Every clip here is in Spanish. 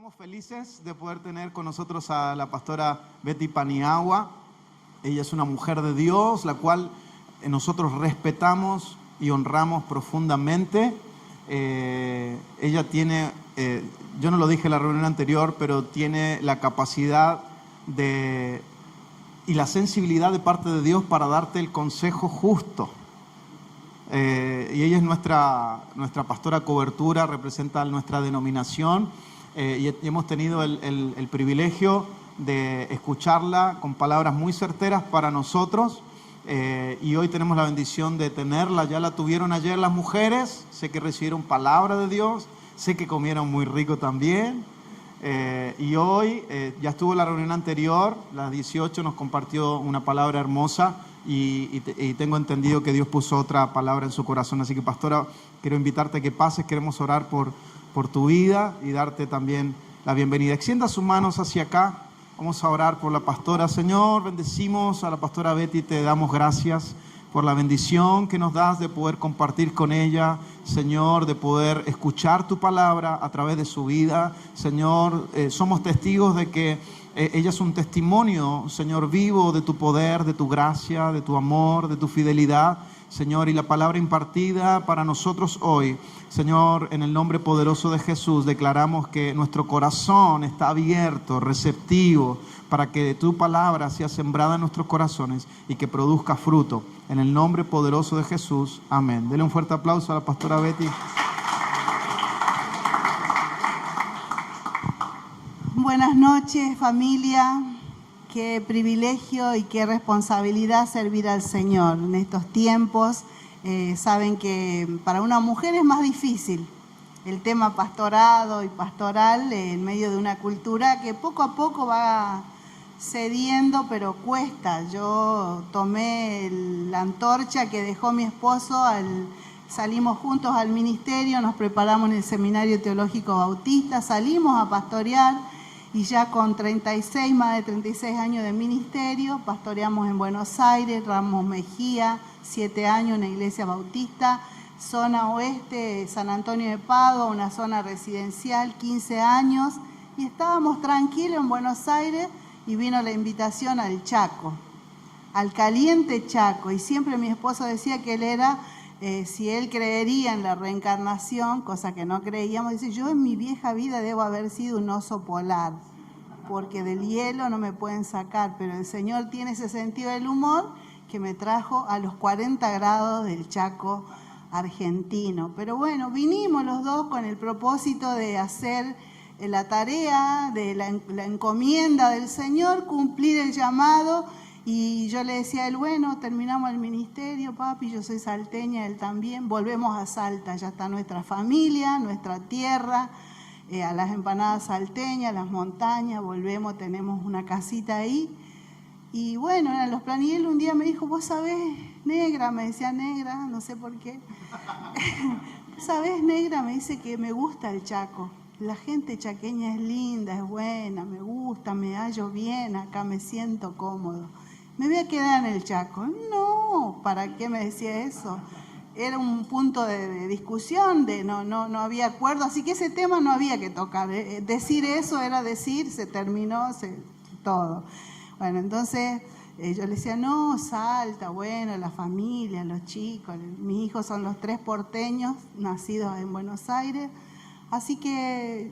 Estamos felices de poder tener con nosotros a la pastora Betty Paniagua. Ella es una mujer de Dios, la cual nosotros respetamos y honramos profundamente. Ella tiene, yo no lo dije en la reunión anterior, pero tiene la capacidad y la sensibilidad de parte de Dios para darte el consejo justo. Y ella es nuestra pastora cobertura, representa nuestra denominación. Y hemos tenido el privilegio de escucharla con palabras muy certeras para nosotros, y hoy tenemos la bendición de tenerla. Ya la tuvieron ayer las mujeres, sé que recibieron palabra de Dios, sé que comieron muy rico también, y hoy ya estuvo la reunión anterior, las 18 nos compartió una palabra hermosa, y tengo entendido que Dios puso otra palabra en su corazón. Así que, pastora, quiero invitarte a que pases, queremos orar por tu vida y darte también la bienvenida. Extienda sus manos hacia acá, vamos a orar por la pastora. Señor, bendecimos a la pastora Betty, te damos gracias por la bendición que nos das de poder compartir con ella, Señor, de poder escuchar tu palabra a través de su vida. Señor, somos testigos de que ella es un testimonio, Señor, vivo de tu poder, de tu gracia, de tu amor, de tu fidelidad, Señor, y la palabra impartida para nosotros hoy, Señor, en el nombre poderoso de Jesús, declaramos que nuestro corazón está abierto, receptivo, para que tu palabra sea sembrada en nuestros corazones y que produzca fruto. En el nombre poderoso de Jesús, amén. Denle un fuerte aplauso a la pastora Betty. Buenas noches, familia. Qué privilegio y qué responsabilidad servir al Señor en estos tiempos. Saben que para una mujer es más difícil el tema pastorado y pastoral en medio de una cultura que poco a poco va cediendo, pero cuesta. Yo tomé la antorcha que dejó mi esposo, salimos juntos al ministerio, nos preparamos en el Seminario Teológico Bautista, salimos a pastorear. Y ya con más de 36 años de ministerio, pastoreamos en Buenos Aires, Ramos Mejía, 7 años en la Iglesia Bautista, zona oeste, San Antonio de Padua, una zona residencial, 15 años. Y estábamos tranquilos en Buenos Aires y vino la invitación al Chaco, al caliente Chaco. Y siempre mi esposo decía que él era... si él creería en la reencarnación, cosa que no creíamos, dice, yo en mi vieja vida debo haber sido un oso polar, porque del hielo no me pueden sacar, pero el Señor tiene ese sentido del humor que me trajo a los 40 grados del Chaco argentino. Pero bueno, vinimos los dos con el propósito de hacer la tarea, de la encomienda del Señor, cumplir el llamado. Y yo le decía a él, bueno, terminamos el ministerio, papi, yo soy salteña, él también, volvemos a Salta, ya está nuestra familia, nuestra tierra, a las empanadas salteñas, las montañas, volvemos, tenemos una casita ahí. Y bueno, eran los planes. Y él un día me dijo, vos sabés, negra, me decía negra, no sé por qué. ¿Sabés, negra? Me dice que me gusta el Chaco. La gente chaqueña es linda, es buena, me gusta, me hallo bien, acá me siento cómodo. Me voy a quedar en el Chaco. No, ¿para qué me decía eso? Era un punto de discusión, no había acuerdo, así que ese tema no había que tocar. Decir eso era decir, se terminó, todo. Bueno, entonces yo le decía, no, Salta, bueno, la familia, los chicos, mis hijos son los 3 porteños, nacidos en Buenos Aires. Así que,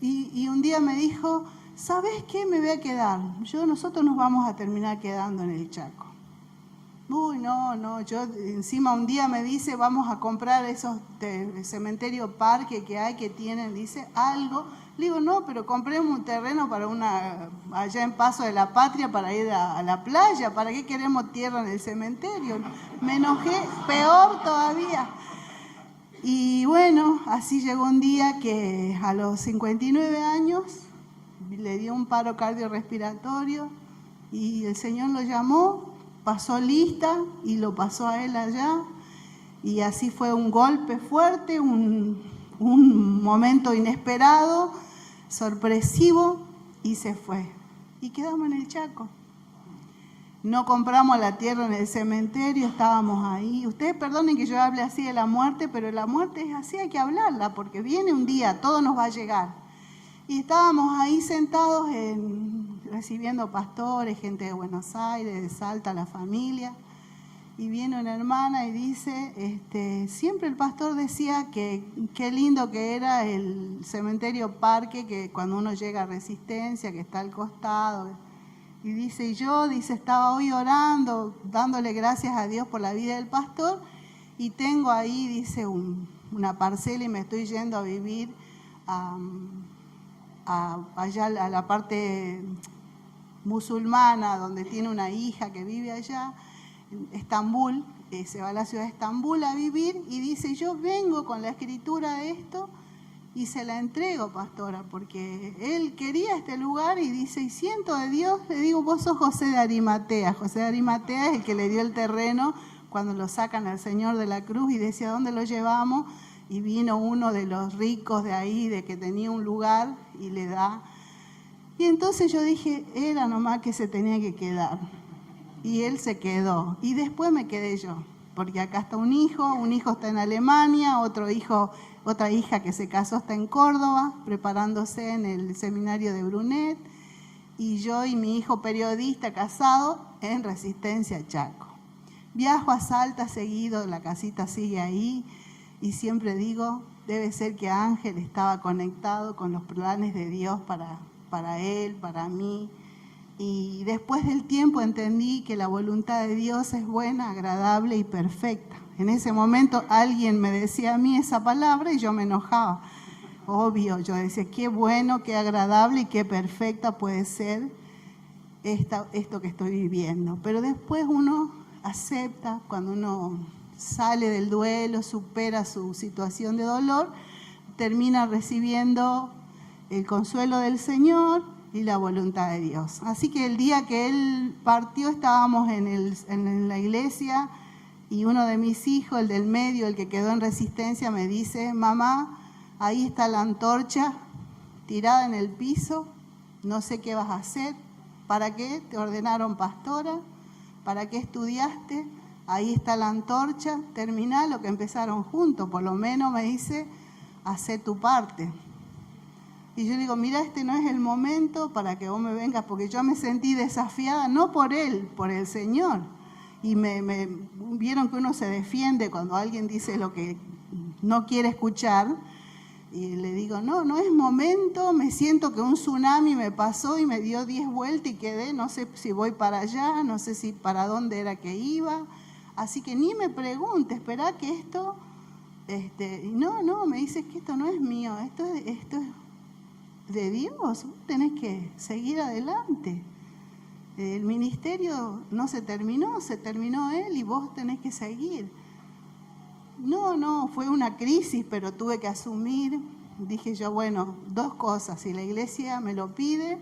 y un día me dijo, ¿sabés qué? Me voy a quedar. Nosotros nos vamos a terminar quedando en el Chaco. Uy, no, yo encima un día me dice, vamos a comprar esos cementerio parque que hay, que tienen, dice, algo. Le digo, no, pero compremos un terreno para allá en Paso de la Patria para ir a la playa. ¿Para qué queremos tierra en el cementerio? Me enojé, peor todavía. Y bueno, así llegó un día que a los 59 años le dio un paro cardiorrespiratorio y el Señor lo llamó, pasó lista y lo pasó a él allá. Y así fue un golpe fuerte, un momento inesperado, sorpresivo, y se fue. Y quedamos en el Chaco. No compramos la tierra en el cementerio, estábamos ahí. Ustedes perdonen que yo hable así de la muerte, pero la muerte es así, hay que hablarla, porque viene un día, todo nos va a llegar. Y estábamos ahí sentados recibiendo pastores, gente de Buenos Aires, de Salta, la familia. Y viene una hermana y dice, siempre el pastor decía que qué lindo que era el cementerio Parque, que cuando uno llega a Resistencia, que está al costado. Y dice, estaba hoy orando, dándole gracias a Dios por la vida del pastor, y tengo ahí, dice, una parcela y me estoy yendo a vivir allá a la parte musulmana, donde tiene una hija que vive allá, en Estambul, se va a la ciudad de Estambul a vivir, y dice, yo vengo con la escritura de esto y se la entrego, pastora, porque él quería este lugar, y dice, y siento de Dios, le digo, vos sos José de Arimatea. José de Arimatea es el que le dio el terreno cuando lo sacan al Señor de la cruz, y decía, ¿dónde lo llevamos? Y vino uno de los ricos de ahí, de que tenía un lugar, y le da. Y entonces yo dije, era nomás que se tenía que quedar. Y él se quedó. Y después me quedé yo, porque acá está un hijo está en Alemania, otra hija que se casó está en Córdoba, preparándose en el seminario de Brunet, y yo y mi hijo periodista casado en Resistencia, Chaco. Viajo a Salta seguido, la casita sigue ahí, y siempre digo, debe ser que Ángel estaba conectado con los planes de Dios para él, para mí. Y después del tiempo entendí que la voluntad de Dios es buena, agradable y perfecta. En ese momento alguien me decía a mí esa palabra y yo me enojaba. Obvio, yo decía, qué bueno, qué agradable y qué perfecta puede ser esto que estoy viviendo. Pero después uno acepta, cuando uno sale del duelo, supera su situación de dolor, termina recibiendo el consuelo del Señor y la voluntad de Dios. Así que el día que él partió estábamos en la iglesia, y uno de mis hijos, el del medio, el que quedó en Resistencia, me dice, mamá, ahí está la antorcha tirada en el piso, no sé qué vas a hacer, ¿para qué te ordenaron pastora? ¿Para qué estudiaste? Ahí está la antorcha, terminá lo que empezaron juntos, por lo menos me dice, hacé tu parte. Y yo digo, mira, este no es el momento para que vos me vengas, porque yo me sentí desafiada, no por él, por el Señor. Y me vieron que uno se defiende cuando alguien dice lo que no quiere escuchar. Y le digo, no es momento, me siento que un tsunami me pasó y me dio 10 vueltas y quedé, no sé si voy para allá, no sé si para dónde era que iba. Así que ni me pregunte, esperá que esto... No, me dice que esto no es mío, esto es de Dios, vos tenés que seguir adelante. El ministerio no se terminó él y vos tenés que seguir. No, fue una crisis, pero tuve que asumir. Dije yo, bueno, dos cosas, si la iglesia me lo pide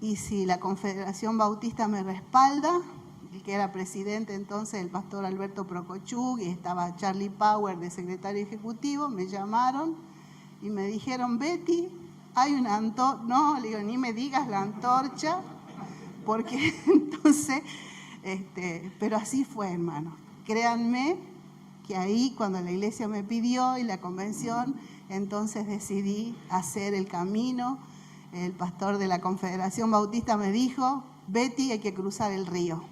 y si la Confederación Bautista me respalda, el que era presidente entonces, el pastor Alberto Procochug, y estaba Charlie Power de secretario ejecutivo, me llamaron y me dijeron, Betty, hay una antorcha, no, le digo, ni me digas la antorcha, porque entonces, pero así fue, hermano. Créanme que ahí cuando la iglesia me pidió y la convención, entonces decidí hacer el camino. El pastor de la Confederación Bautista me dijo, Betty, hay que cruzar el río.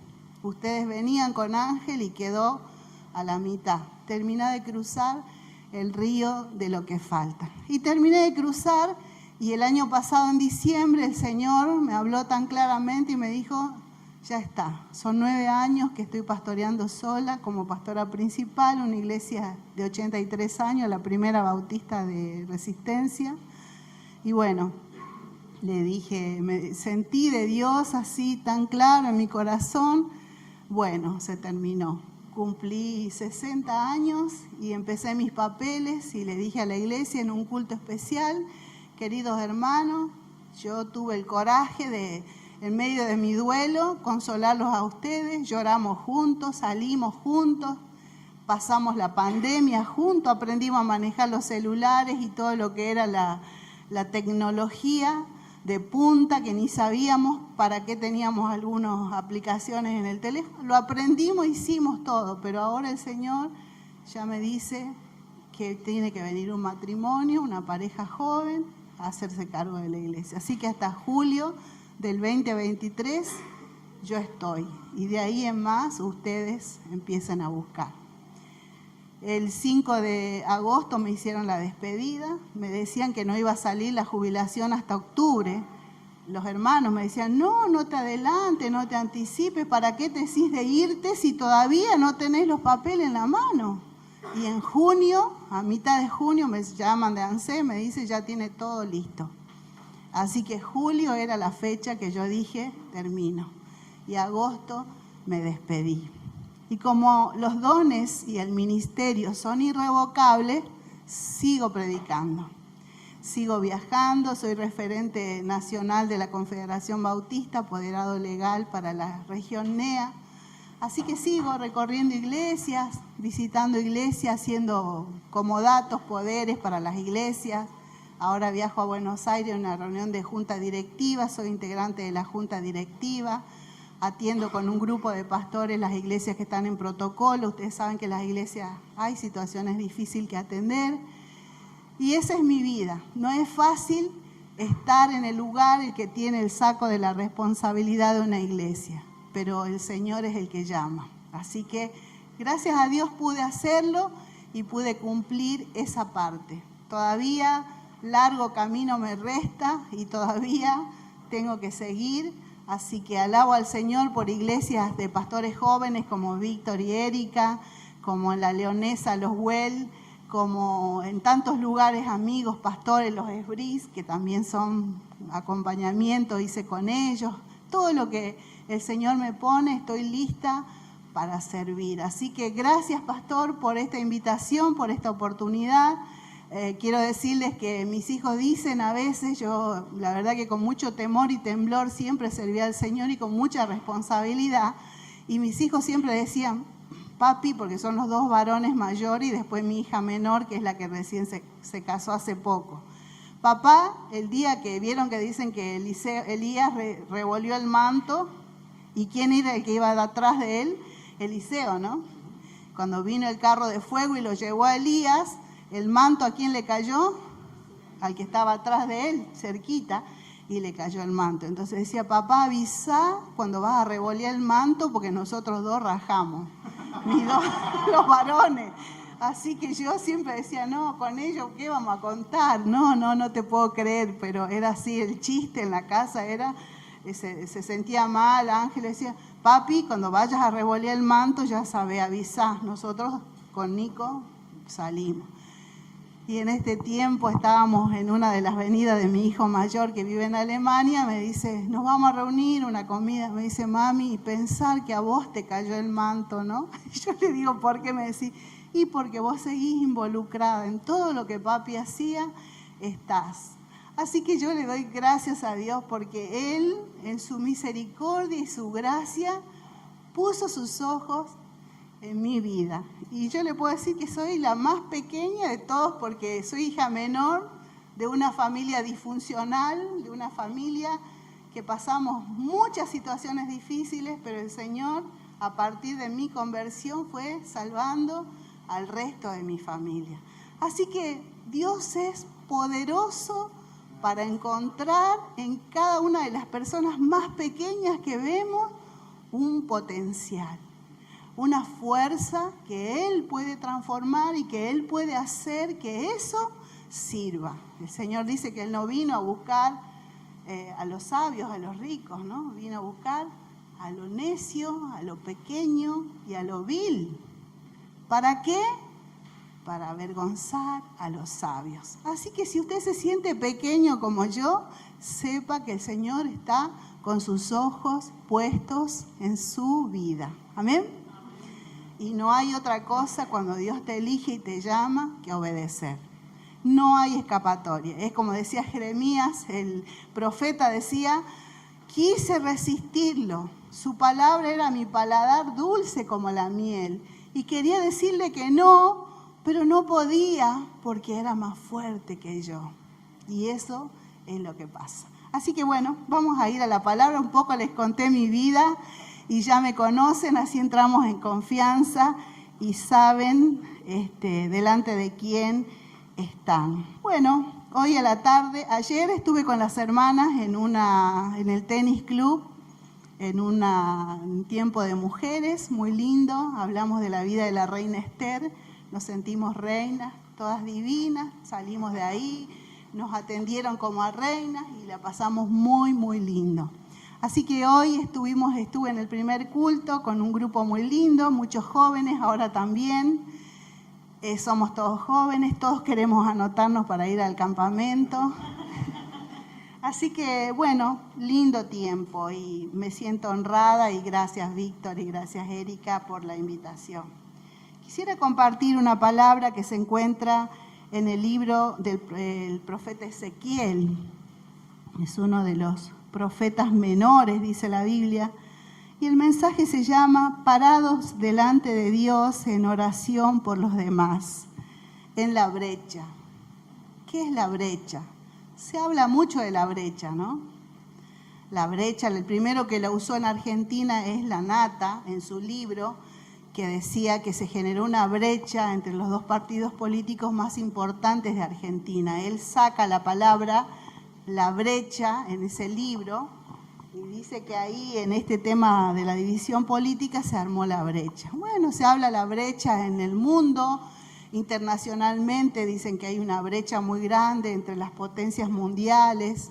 Ustedes venían con Ángel y quedó a la mitad. Terminé de cruzar el río de lo que falta. Y terminé de cruzar. Y el año pasado, en diciembre, el Señor me habló tan claramente y me dijo, ya está, son 9 años que estoy pastoreando sola como pastora principal, una iglesia de 83 años, la primera bautista de Resistencia. Y bueno, le dije, me sentí de Dios así tan claro en mi corazón. Bueno, se terminó. Cumplí 60 años y empecé mis papeles y le dije a la iglesia en un culto especial, queridos hermanos, yo tuve el coraje de, en medio de mi duelo, consolarlos a ustedes, lloramos juntos, salimos juntos, pasamos la pandemia juntos, aprendimos a manejar los celulares y todo lo que era la tecnología de punta, que ni sabíamos para qué teníamos algunas aplicaciones en el teléfono. Lo aprendimos, hicimos todo, pero ahora el Señor ya me dice que tiene que venir un matrimonio, una pareja joven, a hacerse cargo de la iglesia. Así que hasta julio del 2023 yo estoy. Y de ahí en más ustedes empiezan a buscar. El 5 de agosto me hicieron la despedida. Me decían que no iba a salir la jubilación hasta octubre. Los hermanos me decían, no te adelantes, no te anticipes. ¿Para qué te decís de irte si todavía no tenés los papeles en la mano? Y en junio, a mitad de junio, me llaman de ANSES, me dice ya tiene todo listo. Así que julio era la fecha que yo dije, termino. Y agosto me despedí. Y como los dones y el ministerio son irrevocables, sigo predicando. Sigo viajando, soy referente nacional de la Confederación Bautista, apoderado legal para la región NEA. Así que sigo recorriendo iglesias, visitando iglesias, haciendo comodatos, poderes para las iglesias. Ahora viajo a Buenos Aires a una reunión de junta directiva, soy integrante de la junta directiva. Atiendo con un grupo de pastores las iglesias que están en protocolo. Ustedes saben que en las iglesias hay situaciones difíciles que atender. Y esa es mi vida. No es fácil estar en el lugar el que tiene el saco de la responsabilidad de una iglesia, pero el Señor es el que llama. Así que gracias a Dios pude hacerlo y pude cumplir esa parte. Todavía largo camino me resta y todavía tengo que seguir. Así que alabo al Señor por iglesias de pastores jóvenes como Víctor y Erika, como en la Leonesa, los Well, como en tantos lugares, amigos, pastores, los Esbris, que también son acompañamiento, hice con ellos. Todo lo que el Señor me pone, estoy lista para servir. Así que gracias, pastor, por esta invitación, por esta oportunidad. Quiero decirles que mis hijos dicen a veces, yo la verdad que con mucho temor y temblor siempre serví al Señor y con mucha responsabilidad. Y mis hijos siempre decían, papi, porque son los dos varones mayores y después mi hija menor, que es la que recién se casó hace poco. Papá, el día que vieron que dicen que Elías revolvió el manto, ¿y quién era el que iba atrás de él? Eliseo, ¿no? Cuando vino el carro de fuego y lo llevó a Elías, el manto ¿a quién le cayó? Al que estaba atrás de él, cerquita, y le cayó el manto. Entonces decía, papá, avisa cuando vas a revolear el manto porque nosotros dos rajamos. Los varones. Así que yo siempre decía, no, con ellos, ¿qué vamos a contar? No te puedo creer, pero era así, el chiste en la casa era, se sentía mal, Ángel decía, papi, cuando vayas a revolear el manto, ya sabes, avisá. Nosotros con Nico salimos. Y en este tiempo estábamos en una de las venidas de mi hijo mayor que vive en Alemania, me dice, nos vamos a reunir, una comida, me dice, mami, y pensar que a vos te cayó el manto, ¿no? Y yo le digo, ¿por qué? Me decís, y porque vos seguís involucrada en todo lo que papi hacía, estás. Así que yo le doy gracias a Dios porque Él, en su misericordia y su gracia, puso sus ojos en mi vida. Y yo le puedo decir que soy la más pequeña de todos porque soy hija menor de una familia disfuncional, de una familia que pasamos muchas situaciones difíciles, pero el Señor, a partir de mi conversión, fue salvando al resto de mi familia. Así que Dios es poderoso para encontrar en cada una de las personas más pequeñas que vemos un potencial, una fuerza que Él puede transformar y que Él puede hacer que eso sirva. El Señor dice que Él no vino a buscar a los sabios, a los ricos, ¿no? Vino a buscar a lo necio, a lo pequeño y a lo vil. ¿Para qué? Para avergonzar a los sabios. Así que si usted se siente pequeño como yo, sepa que el Señor está con sus ojos puestos en su vida. ¿Amén? Y no hay otra cosa cuando Dios te elige y te llama que obedecer. No hay escapatoria. Es como decía Jeremías, el profeta decía, quise resistirlo. Su palabra era mi paladar dulce como la miel. Y quería decirle que no, pero no podía porque era más fuerte que yo. Y eso es lo que pasa. Así que bueno, vamos a ir a la palabra. Un poco les conté mi vida y ya me conocen, así entramos en confianza y saben delante de quién están. Bueno, hoy a la tarde, ayer estuve con las hermanas en el tenis club, en un tiempo de mujeres muy lindo. Hablamos de la vida de la reina Esther, nos sentimos reinas, todas divinas, salimos de ahí, nos atendieron como a reinas y la pasamos muy, muy lindo. Así que hoy estuve en el primer culto con un grupo muy lindo, muchos jóvenes, ahora también. Somos todos jóvenes, todos queremos anotarnos para ir al campamento. Así que, bueno, lindo tiempo y me siento honrada y gracias Víctor y gracias Erika por la invitación. Quisiera compartir una palabra que se encuentra en el libro del profeta Ezequiel. Es uno de los profetas menores, dice la Biblia, y el mensaje se llama Parados delante de Dios en oración por los demás, en la brecha. ¿Qué es la brecha? Se habla mucho de la brecha, ¿no? La brecha, el primero que la usó en Argentina es Lanata, en su libro, que decía que se generó una brecha entre los dos partidos políticos más importantes de Argentina. Él saca la palabra, la brecha, en ese libro, y dice que ahí, en este tema de la división política, se armó la brecha. Bueno, se habla de la brecha en el mundo. Internacionalmente dicen que hay una brecha muy grande entre las potencias mundiales.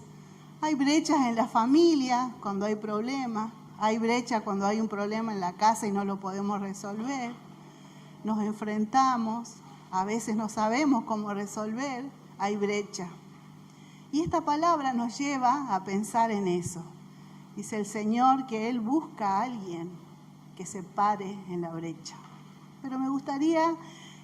Hay brechas en la familia cuando hay problemas. Hay brecha cuando hay un problema en la casa y no lo podemos resolver. Nos enfrentamos, a veces no sabemos cómo resolver. Hay brecha. Y esta palabra nos lleva a pensar en eso. Dice el Señor que Él busca a alguien que se pare en la brecha. Pero me gustaría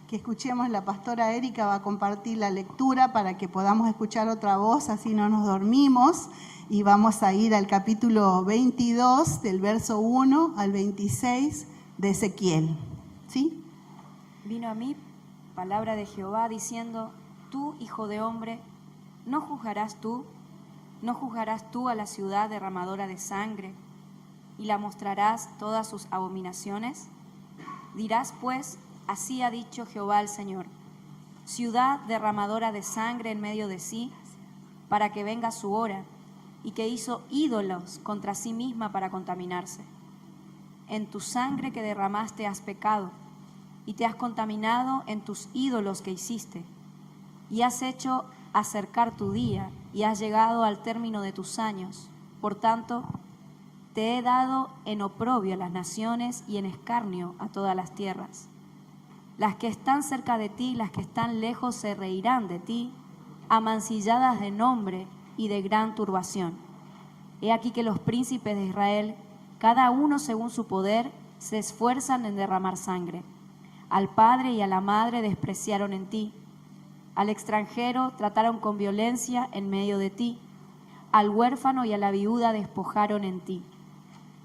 que escuchemos, la pastora Erika va a compartir la lectura para que podamos escuchar otra voz, así no nos dormimos, y vamos a ir al capítulo 22, del verso 1 al 26 de Ezequiel. ¿Sí? Vino a mí palabra de Jehová diciendo: tú, hijo de hombre, ¿no juzgarás tú a la ciudad derramadora de sangre y la mostrarás todas sus abominaciones? Dirás pues: así ha dicho Jehová el Señor, ciudad derramadora de sangre en medio de sí, para que venga su hora, y que hizo ídolos contra sí misma para contaminarse. En tu sangre que derramaste has pecado, y te has contaminado en tus ídolos que hiciste, y has hecho acercar tu día, y has llegado al término de tus años. Por tanto, te he dado en oprobio a las naciones y en escarnio a todas las tierras. Las que están cerca de ti y las que están lejos se reirán de ti, amancilladas de nombre y de gran turbación. He aquí que los príncipes de Israel, cada uno según su poder, se esfuerzan en derramar sangre. Al padre y a la madre despreciaron en ti. Al extranjero trataron con violencia en medio de ti. Al huérfano y a la viuda despojaron en ti.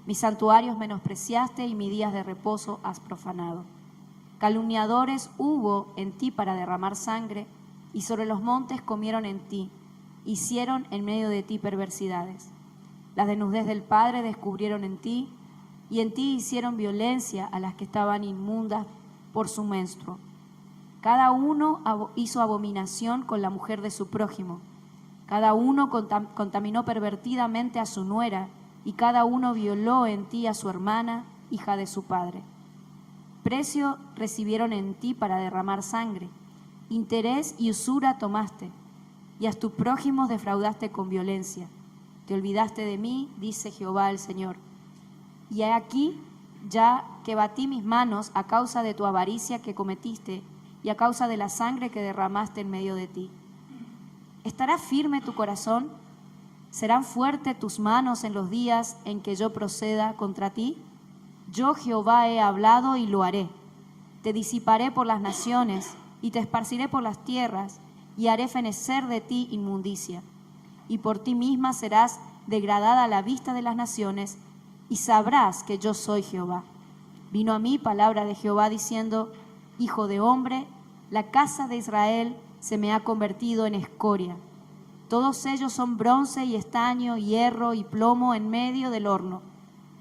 Mis santuarios menospreciaste y mis días de reposo has profanado. Calumniadores hubo en ti para derramar sangre, y sobre los montes comieron en ti, hicieron en medio de ti perversidades. La desnudez del Padre descubrieron en ti, y en ti hicieron violencia a las que estaban inmundas por su menstruo. Cada uno hizo abominación con la mujer de su prójimo. Cada uno contaminó pervertidamente a su nuera, y cada uno violó en ti a su hermana, hija de su padre. Precio recibieron en ti para derramar sangre, interés y usura tomaste, y a tus prójimos defraudaste con violencia. Te olvidaste de mí, dice Jehová el Señor. Y he aquí, ya que batí mis manos a causa de tu avaricia que cometiste, y a causa de la sangre que derramaste en medio de ti. ¿Estará firme tu corazón? ¿Serán fuertes tus manos en los días en que yo proceda contra ti? Yo, Jehová, he hablado y lo haré. Te disiparé por las naciones y te esparciré por las tierras, y haré fenecer de ti inmundicia. Y por ti misma serás degradada a la vista de las naciones, y sabrás que yo soy Jehová. Vino a mí palabra de Jehová diciendo: hijo de hombre, la casa de Israel se me ha convertido en escoria. Todos ellos son bronce y estaño, hierro y plomo en medio del horno,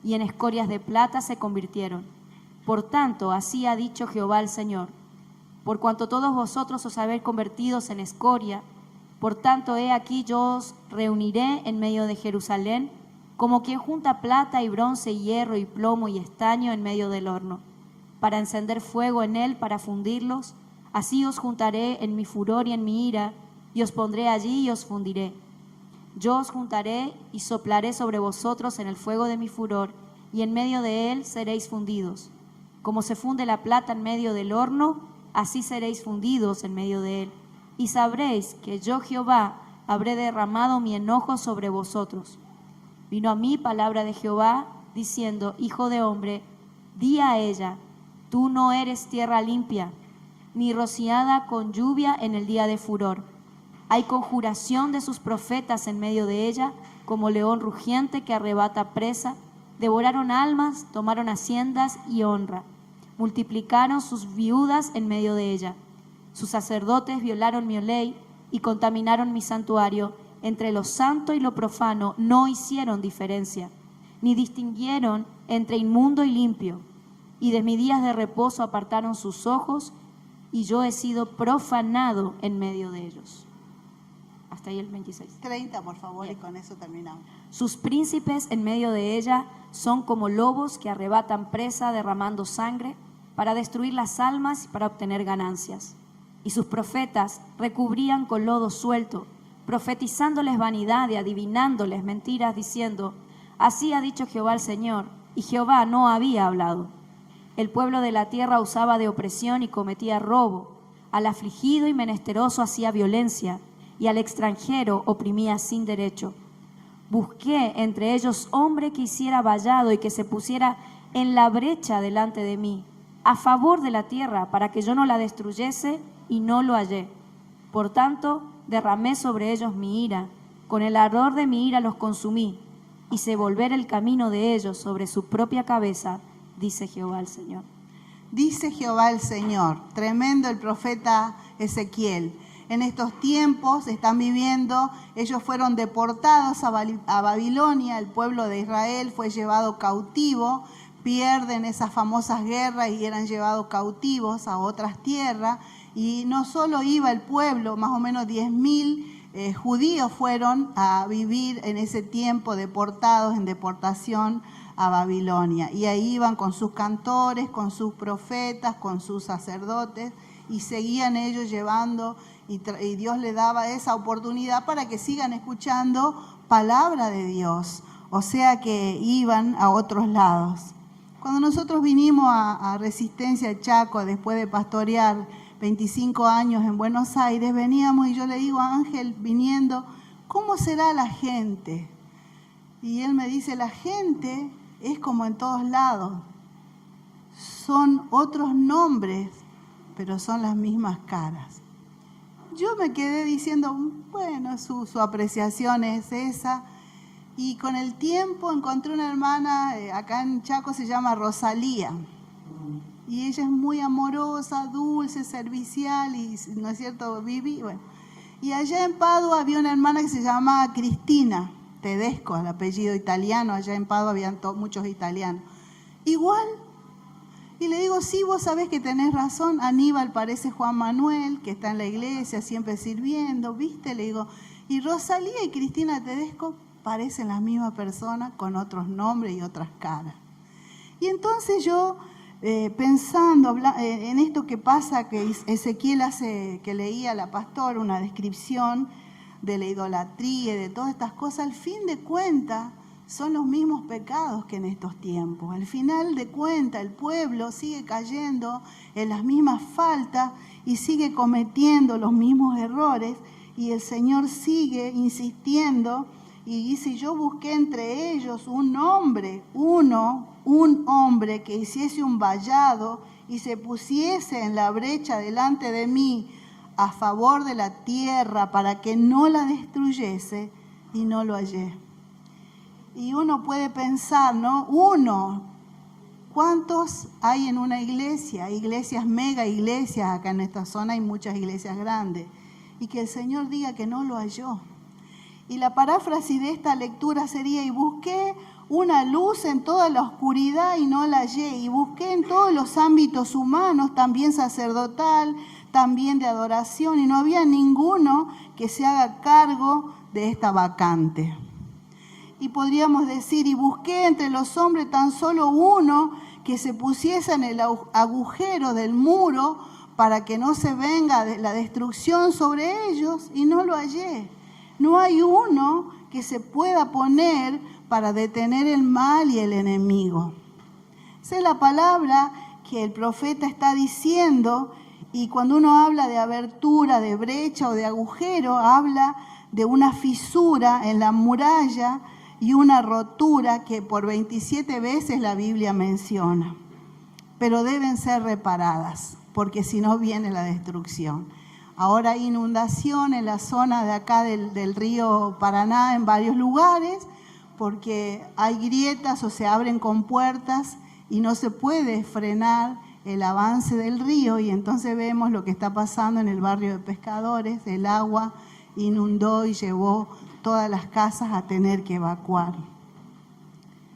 y en escorias de plata se convirtieron. Por tanto, así ha dicho Jehová el Señor: por cuanto todos vosotros os habéis convertidos en escoria, Por tanto, he aquí yo os reuniré en medio de Jerusalén, como quien junta plata y bronce y hierro y plomo y estaño en medio del horno, para encender fuego en él, para fundirlos. Así os juntaré en mi furor y en mi ira, y os pondré allí y os fundiré. Yo os juntaré y soplaré sobre vosotros en el fuego de mi furor, y en medio de él seréis fundidos. Como se funde la plata en medio del horno, así seréis fundidos en medio de él. Y sabréis que yo, Jehová, habré derramado mi enojo sobre vosotros. Vino a mí palabra de Jehová, diciendo: Hijo de hombre, di a ella, tú no eres tierra limpia, ni rociada con lluvia en el día de furor. Hay conjuración de sus profetas en medio de ella, como león rugiente que arrebata presa. Devoraron almas, tomaron haciendas y honra. Multiplicaron sus viudas en medio de ella. Sus sacerdotes violaron mi ley y contaminaron mi santuario. Entre lo santo y lo profano no hicieron diferencia, ni distinguieron entre inmundo y limpio. Y de mis días de reposo apartaron sus ojos, y yo he sido profanado en medio de ellos. Hasta ahí el 26. 30, por favor, Bien. y con eso terminamos. Sus príncipes en medio de ella son como lobos que arrebatan presa derramando sangre para destruir las almas y para obtener ganancias. Y sus profetas recubrían con lodo suelto, profetizándoles vanidad y adivinándoles mentiras, diciendo: así ha dicho Jehová el Señor, y Jehová no había hablado. El pueblo de la tierra usaba de opresión y cometía robo, al afligido y menesteroso hacía violencia, y al extranjero oprimía sin derecho. Busqué entre ellos hombre que hiciera vallado y que se pusiera en la brecha delante de mí, a favor de la tierra, para que yo no la destruyese, y no lo hallé. Por tanto, derramé sobre ellos mi ira, con el ardor de mi ira los consumí, hice volver el camino de ellos sobre su propia cabeza, dice Jehová el Señor. Dice Jehová el Señor, tremendo el profeta Ezequiel. En estos tiempos están viviendo, ellos fueron deportados a Babilonia, el pueblo de Israel fue llevado cautivo, pierden esas famosas guerras y eran llevados cautivos a otras tierras. Y no solo iba el pueblo, más o menos 10.000 judíos fueron a vivir en ese tiempo deportados en deportación a Babilonia. Y ahí iban con sus cantores, con sus profetas, con sus sacerdotes, y seguían ellos llevando, y Dios les daba esa oportunidad para que sigan escuchando palabra de Dios. O sea que iban a otros lados. Cuando nosotros vinimos a Resistencia Chaco, después de pastorear 25 años en Buenos Aires, veníamos y yo le digo a Ángel, viniendo, ¿cómo será la gente? Y él me dice, la gente es como en todos lados, son otros nombres, pero son las mismas caras. Yo me quedé diciendo, bueno, su apreciación es esa. Y con el tiempo encontré una hermana, acá en Chaco se llama Rosalía. Y ella es muy amorosa, dulce, servicial, y ¿no es cierto, Vivi? Bueno. Y allá en Padua había una hermana que se llamaba Cristina Tedesco, el apellido italiano, allá en Padua habían muchos italianos. Igual. Y le digo, sí, vos sabés que tenés razón, Aníbal parece Juan Manuel, que está en la iglesia, siempre sirviendo, ¿viste? Le digo, y Rosalía y Cristina Tedesco parecen las mismas personas con otros nombres y otras caras. Y entonces yo, pensando en esto que pasa, que Ezequiel hace, que leía la pastora una descripción de la idolatría y de todas estas cosas, al fin de cuentas son los mismos pecados que en estos tiempos. Al final de cuentas el pueblo sigue cayendo en las mismas faltas y sigue cometiendo los mismos errores, y el Señor sigue insistiendo y dice, yo busqué entre ellos un hombre, un hombre que hiciese un vallado y se pusiese en la brecha delante de mí a favor de la tierra para que no la destruyese, y no lo hallé. Y uno puede pensar, ¿no? ¿Cuántos hay en una iglesia? Hay iglesias, mega iglesias, acá en esta zona hay muchas iglesias grandes, y que el Señor diga que no lo halló. Y la paráfrasis de esta lectura sería, y busqué una luz en toda la oscuridad y no la hallé, y busqué en todos los ámbitos humanos, también sacerdotal, también de adoración, y no había ninguno que se haga cargo de esta vacante. Y podríamos decir, y busqué entre los hombres tan solo uno que se pusiese en el agujero del muro para que no se venga la destrucción sobre ellos, y no lo hallé. No hay uno que se pueda poner para detener el mal y el enemigo. Esa es la palabra que el profeta está diciendo, y cuando uno habla de abertura, de brecha o de agujero, habla de una fisura en la muralla y una rotura que por 27 veces la Biblia menciona. Pero deben ser reparadas, porque si no viene la destrucción. Ahora hay inundación en la zona de acá del río Paraná en varios lugares, porque hay grietas o se abren compuertas y no se puede frenar el avance del río, y entonces vemos lo que está pasando en el barrio de Pescadores. El agua inundó y llevó todas las casas a tener que evacuar.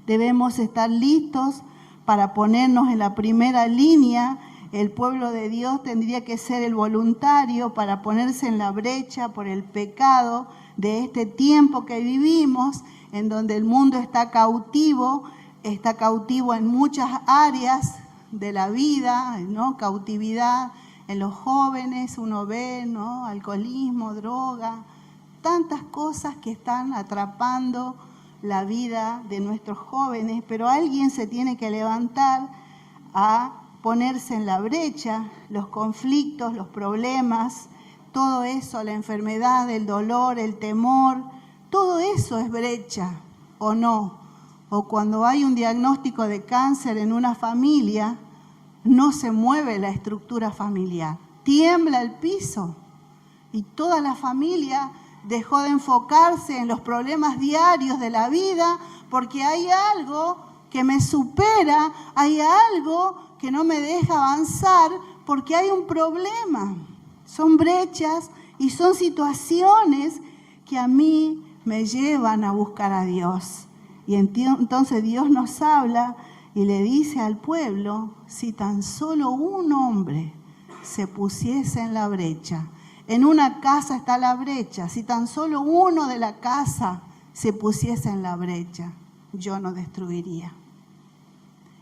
Debemos estar listos para ponernos en la primera línea. El pueblo de Dios tendría que ser el voluntario para ponerse en la brecha por el pecado de este tiempo que vivimos, en donde el mundo está cautivo en muchas áreas de la vida, ¿no? Cautividad en los jóvenes, uno ve, ¿no? Alcoholismo, droga, tantas cosas que están atrapando la vida de nuestros jóvenes, pero alguien se tiene que levantar a ponerse en la brecha. Los conflictos, los problemas, todo eso, la enfermedad, el dolor, el temor, todo eso es brecha, ¿o no? O cuando hay un diagnóstico de cáncer en una familia, no se mueve la estructura familiar, tiembla el piso, y toda la familia dejó de enfocarse en los problemas diarios de la vida, porque hay algo que me supera, hay algo que no me deja avanzar, porque hay un problema. Son brechas y son situaciones que a mí me llevan a buscar a Dios. Y entonces Dios nos habla y le dice al pueblo, si tan solo un hombre se pusiese en la brecha. En una casa está la brecha. Si tan solo uno de la casa se pusiese en la brecha, yo no destruiría.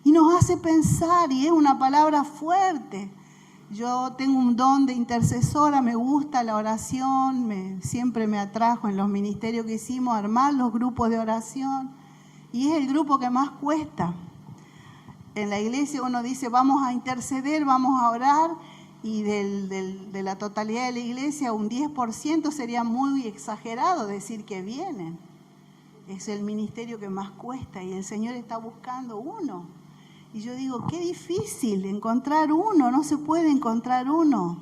Y nos hace pensar, y es una palabra fuerte. Yo tengo un don de intercesora, me gusta la oración, siempre me atrajo en los ministerios que hicimos armar los grupos de oración, y es el grupo que más cuesta. En la iglesia uno dice, vamos a interceder, vamos a orar, y de la totalidad de la iglesia un 10% sería muy exagerado decir que vienen. Es el ministerio que más cuesta, y el Señor está buscando uno. Y yo digo, qué difícil encontrar uno, no se puede encontrar uno.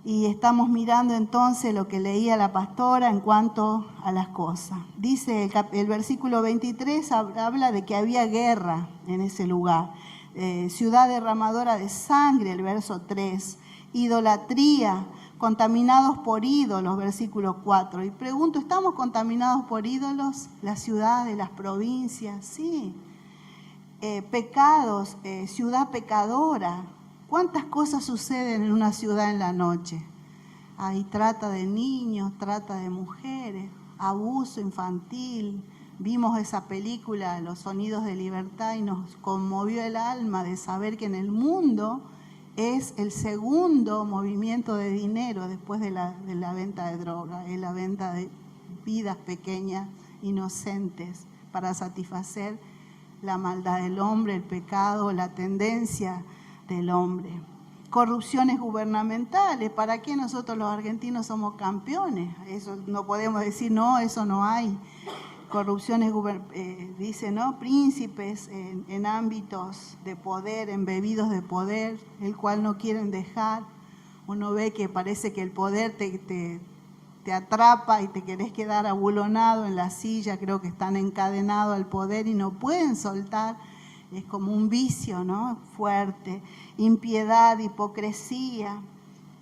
Y estamos mirando entonces lo que leía la pastora en cuanto a las cosas. Dice el versículo 23, habla de que había guerra en ese lugar. Ciudad derramadora de sangre, el verso 3. Idolatría, contaminados por ídolos, versículo 4. Y pregunto, ¿estamos contaminados por ídolos? Las ciudades, las provincias, sí. Pecados, ciudad pecadora. ¿Cuántas cosas suceden en una ciudad en la noche? Hay trata de niños, trata de mujeres, abuso infantil. Vimos esa película, Los Sonidos de Libertad, y nos conmovió el alma de saber que en el mundo es el segundo movimiento de dinero después de la venta de droga, es la venta de vidas pequeñas, inocentes, para satisfacer la maldad del hombre, el pecado, la tendencia del hombre. Corrupciones gubernamentales, ¿para qué nosotros los argentinos somos campeones? Eso no podemos decir, no, eso no hay. Corrupciones, dice, ¿no? Príncipes en ámbitos de poder, embebidos de poder, el cual no quieren dejar. Uno ve que parece que el poder te atrapa y te querés quedar abulonado en la silla, creo que están encadenados al poder y no pueden soltar. Es como un vicio, ¿no? Fuerte. Impiedad, hipocresía,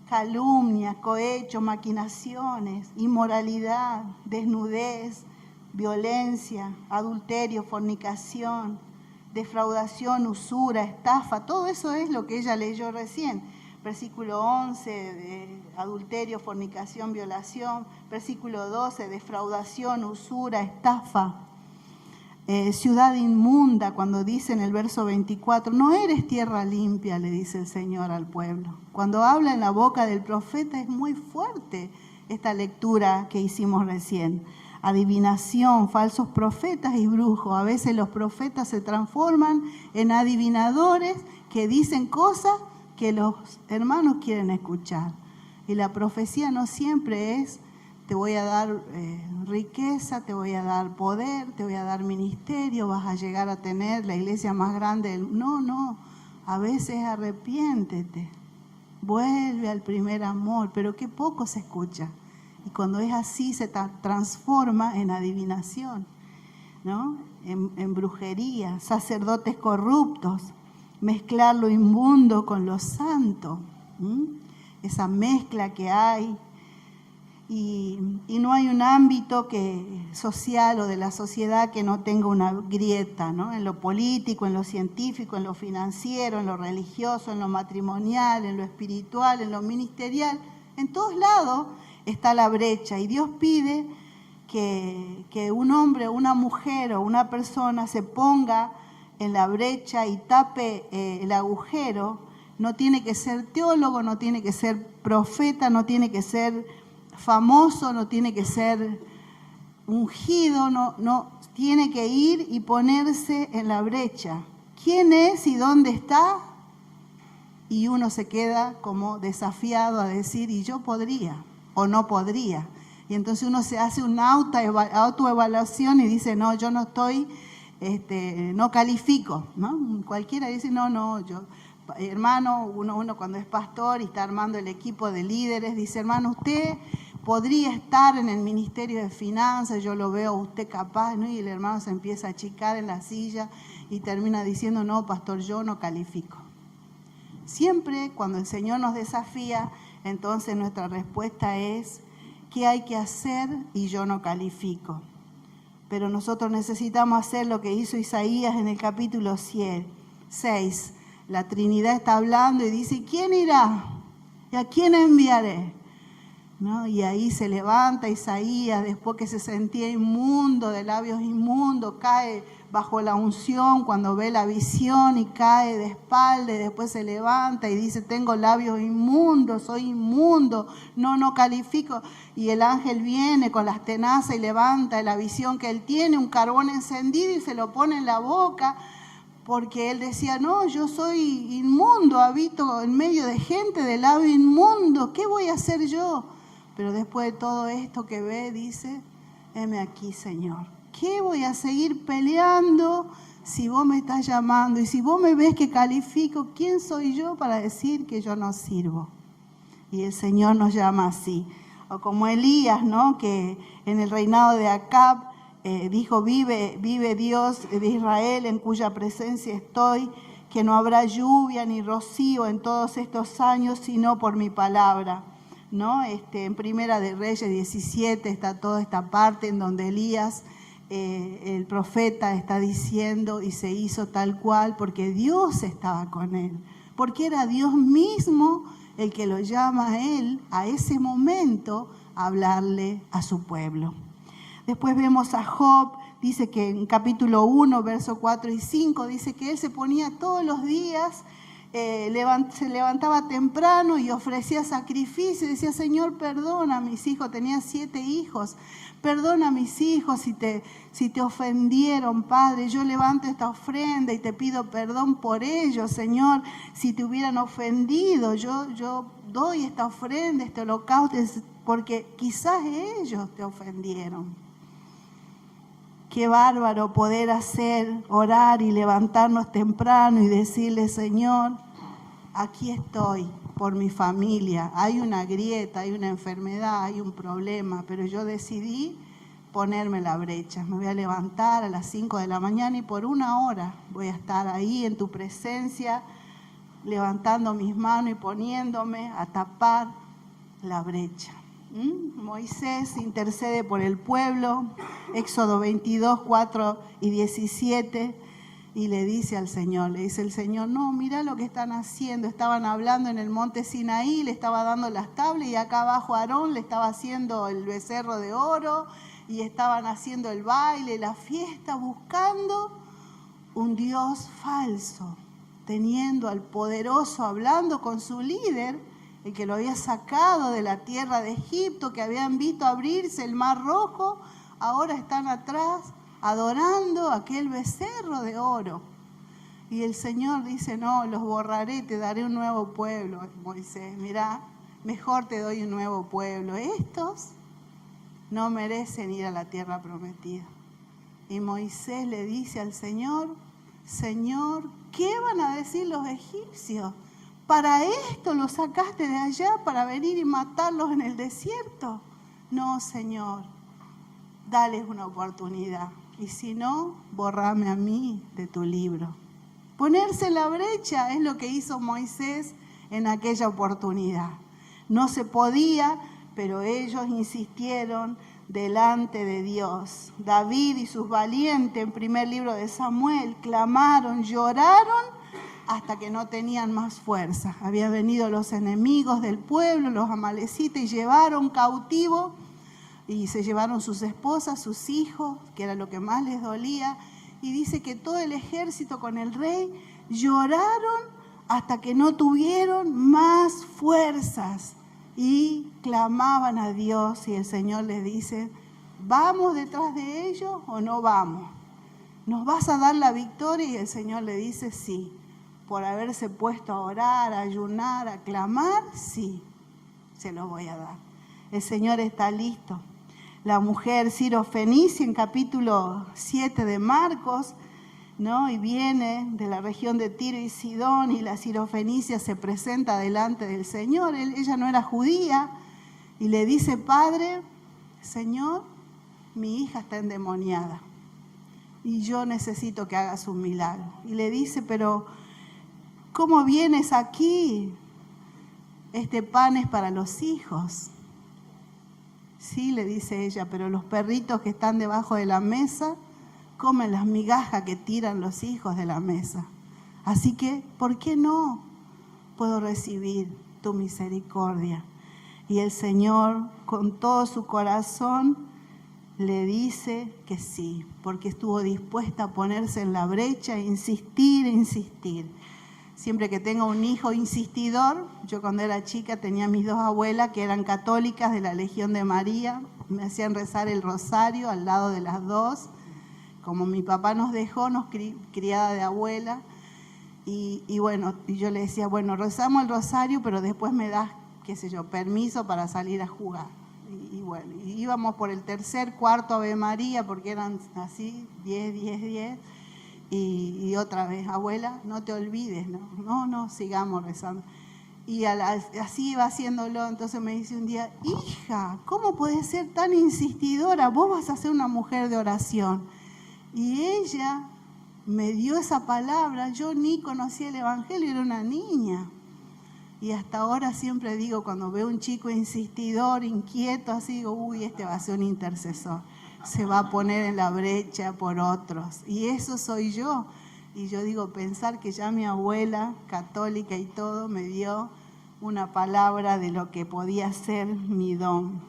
calumnia, cohecho, maquinaciones, inmoralidad, desnudez, violencia, adulterio, fornicación, defraudación, usura, estafa. Todo eso es lo que ella leyó recién. Versículo 11, de adulterio, fornicación, violación. Versículo 12, defraudación, usura, estafa. Ciudad inmunda, cuando dice en el verso 24, no eres tierra limpia, le dice el Señor al pueblo. Cuando habla en la boca del profeta es muy fuerte esta lectura que hicimos recién. Adivinación, falsos profetas y brujos. A veces los profetas se transforman en adivinadores que dicen cosas que los hermanos quieren escuchar. Y la profecía no siempre es, te voy a dar riqueza, te voy a dar poder, te voy a dar ministerio, vas a llegar a tener la iglesia más grande del mundo. No, a veces arrepiéntete, vuelve al primer amor, pero qué poco se escucha. Y cuando es así se transforma en adivinación, ¿no? En brujería, sacerdotes corruptos, mezclar lo inmundo con lo santo, esa mezcla que hay. Y no hay un ámbito social o de la sociedad que no tenga una grieta, ¿no? En lo político, en lo científico, en lo financiero, en lo religioso, en lo matrimonial, en lo espiritual, en lo ministerial. En todos lados está la brecha y Dios pide que un hombre, una mujer o una persona se ponga en la brecha y tape el agujero. No tiene que ser teólogo, no tiene que ser profeta, no tiene que ser famoso, no tiene que ser ungido, no tiene que ir y ponerse en la brecha. ¿Quién es y dónde está? Y uno se queda como desafiado a decir, y yo podría o no podría. Y entonces uno se hace una autoevaluación y dice, no, yo no estoy, no califico, ¿no? Cualquiera dice, no, yo... Hermano, uno cuando es pastor y está armando el equipo de líderes, dice, hermano, usted podría estar en el Ministerio de Finanzas, yo lo veo a usted capaz, ¿no? Y el hermano se empieza a achicar en la silla y termina diciendo, no, pastor, yo no califico. Siempre cuando el Señor nos desafía, entonces nuestra respuesta es, ¿qué hay que hacer? Y yo no califico. Pero nosotros necesitamos hacer lo que hizo Isaías en el capítulo 6. La Trinidad está hablando y dice, ¿quién irá? ¿Y a quién enviaré? ¿No? Y ahí se levanta Isaías, después que se sentía inmundo, de labios inmundos, cae bajo la unción cuando ve la visión y cae de espalda y después se levanta y dice, tengo labios inmundos, soy inmundo, no califico. Y el ángel viene con las tenazas y levanta la visión que él tiene, un carbón encendido y se lo pone en la boca. Porque él decía, no, yo soy inmundo, habito en medio de gente de labio inmundo, ¿qué voy a hacer yo? Pero después de todo esto que ve, dice, heme aquí, Señor. ¿Qué voy a seguir peleando si vos me estás llamando? Y si vos me ves que califico, ¿quién soy yo para decir que yo no sirvo? Y el Señor nos llama así. O como Elías, ¿no? Que en el reinado de Acab, dijo, vive Dios de Israel en cuya presencia estoy, que no habrá lluvia ni rocío en todos estos años, sino por mi palabra, ¿no? En Primera de Reyes 17 está toda esta parte en donde Elías, el profeta, está diciendo y se hizo tal cual porque Dios estaba con él, porque era Dios mismo el que lo llama a él a ese momento a hablarle a su pueblo. Después vemos a Job, dice que en capítulo 1, versos 4 y 5, dice que él se ponía todos los días, se levantaba temprano y ofrecía sacrificio. Decía, Señor, perdona a mis hijos, tenía 7 hijos, perdona a mis hijos si te ofendieron, Padre. Yo levanto esta ofrenda y te pido perdón por ellos, Señor, si te hubieran ofendido. Yo doy esta ofrenda, este holocausto, porque quizás ellos te ofendieron. Qué bárbaro poder hacer, orar y levantarnos temprano y decirle, Señor, aquí estoy por mi familia. Hay una grieta, hay una enfermedad, hay un problema, pero yo decidí ponerme en la brecha. Me voy a levantar a las 5 de la mañana y por 1 hora voy a estar ahí en tu presencia, levantando mis manos y poniéndome a tapar la brecha. Moisés intercede por el pueblo, Éxodo 22, 4 y 17, y le dice al Señor, le dice el Señor, no, mira lo que están haciendo, estaban hablando en el monte Sinaí, le estaba dando las tablas y acá abajo Aarón le estaba haciendo el becerro de oro y estaban haciendo el baile, la fiesta, buscando un Dios falso, teniendo al poderoso hablando con su líder, el que lo había sacado de la tierra de Egipto, que habían visto abrirse el mar rojo, ahora están atrás adorando aquel becerro de oro. Y el Señor dice, no, los borraré, te daré un nuevo pueblo, Moisés. Mirá, mejor te doy un nuevo pueblo. Estos no merecen ir a la tierra prometida. Y Moisés le dice al Señor, Señor, ¿qué van a decir los egipcios? ¿Para esto los sacaste de allá, para venir y matarlos en el desierto? No, Señor, dales una oportunidad. Y si no, borrame a mí de tu libro. Ponerse en la brecha es lo que hizo Moisés en aquella oportunidad. No se podía, pero ellos insistieron delante de Dios. David y sus valientes, en primer libro de Samuel, clamaron, lloraron hasta que no tenían más fuerza. Habían venido los enemigos del pueblo, los amalecitas, y llevaron cautivo, y se llevaron sus esposas, sus hijos, que era lo que más les dolía. Y dice que todo el ejército con el rey lloraron hasta que no tuvieron más fuerzas. Y clamaban a Dios y el Señor les dice, ¿vamos detrás de ellos o no vamos? ¿Nos vas a dar la victoria? Y el Señor le dice, sí. Por haberse puesto a orar, a ayunar, a clamar, sí, se lo voy a dar. El Señor está listo. La mujer Sirofenicia en capítulo 7 de Marcos, ¿no? Y viene de la región de Tiro y Sidón, y la Sirofenicia se presenta delante del Señor. Ella no era judía, y le dice, Padre, Señor, mi hija está endemoniada, y yo necesito que hagas un milagro. Y le dice, pero ¿cómo vienes aquí? Este pan es para los hijos. Sí, le dice ella, pero los perritos que están debajo de la mesa comen las migajas que tiran los hijos de la mesa. Así que, ¿por qué no puedo recibir tu misericordia? Y el Señor, con todo su corazón, le dice que sí, porque estuvo dispuesta a ponerse en la brecha e insistir, insistir. Siempre que tenga un hijo insistidor, yo cuando era chica tenía mis dos abuelas que eran católicas de la Legión de María, me hacían rezar el rosario al lado de las dos, como mi papá nos dejó, nos criada de abuela, y bueno, yo le decía, bueno, rezamos el rosario, pero después me das, qué sé yo, permiso para salir a jugar. Y bueno, íbamos por el tercer, cuarto Ave María, porque eran así, 10, 10, 10, y otra vez, abuela, no te olvides, no, sigamos rezando. Y así iba haciéndolo. Entonces me dice un día, hija, ¿cómo puedes ser tan insistidora? Vos vas a ser una mujer de oración. Y ella me dio esa palabra, yo ni conocía el Evangelio, era una niña. Y hasta ahora siempre digo, cuando veo un chico insistidor, inquieto, así digo, uy, este va a ser un intercesor. Se va a poner en la brecha por otros. Y eso soy yo. Y yo digo, pensar que ya mi abuela, católica y todo, me dio una palabra de lo que podía ser mi don.